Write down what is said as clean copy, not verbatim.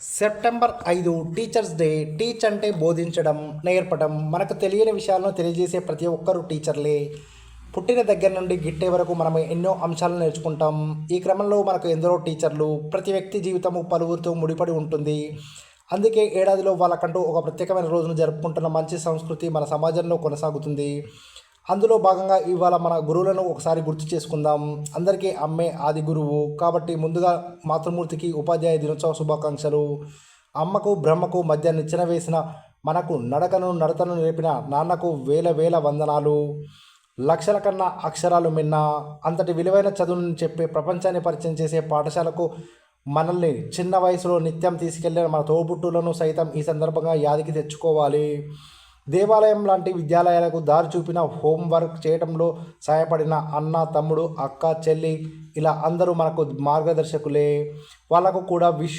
September 5 teachers day. Teach అంటే బోధించడం, నేర్పడం. మనకు తెలియని విషయాలను తెలియజేసే ప్రతి ఒక్కరు టీచర్లే. పుట్టిన దగ్గర నుండి గిట్టే వరకు మనం ఎన్నో అంశాలను నేర్చుకుంటాం. ఈ క్రమంలో మనకు ఎందరో టీచర్లు. ప్రతి వ్యక్తి జీవితము పలువురితో ముడిపడి ఉంటుంది. అందుకే ఏడాదిలో వాళ్ళకంటూ ఒక ప్రత్యేకమైన రోజును జరుపుకుంటున్న మంచి సంస్కృతి మన సమాజంలో కొనసాగుతుంది. అందులో భాగంగా ఇవాళ మన గురువులను ఒకసారి గుర్తు చేసుకుందాం. అందరికీ అమ్మే ఆది గురువు కాబట్టి ముందుగా మాతృమూర్తికి ఉపాధ్యాయ దినోత్సవ శుభాకాంక్షలు. అమ్మకు బ్రహ్మకు మధ్య నిచ్చెన వేసిన మనకు నడతను నేర్పిన నాన్నకు వేల వేల వందనాలు. లక్షల కన్నా అక్షరాలు మిన్న. అంతటి విలువైన చదువును చెప్పే ప్రపంచాన్ని పరిచయం చేసే పాఠశాలకు మనల్ని చిన్న వయసులో నిత్యం తీసుకెళ్లిన మన తోబుట్టులను సైతం ఈ సందర్భంగా యాదికి తెచ్చుకోవాలి. దేవాలయం లాంటి విద్యాలయాలకు దారి చూపిన, హోంవర్క్ చేయడంలో సహాయపడిన అన్న, తమ్ముడు, అక్క, చెల్లి ఇలా అందరూ మనకు మార్గదర్శకులే. వాళ్ళకు కూడా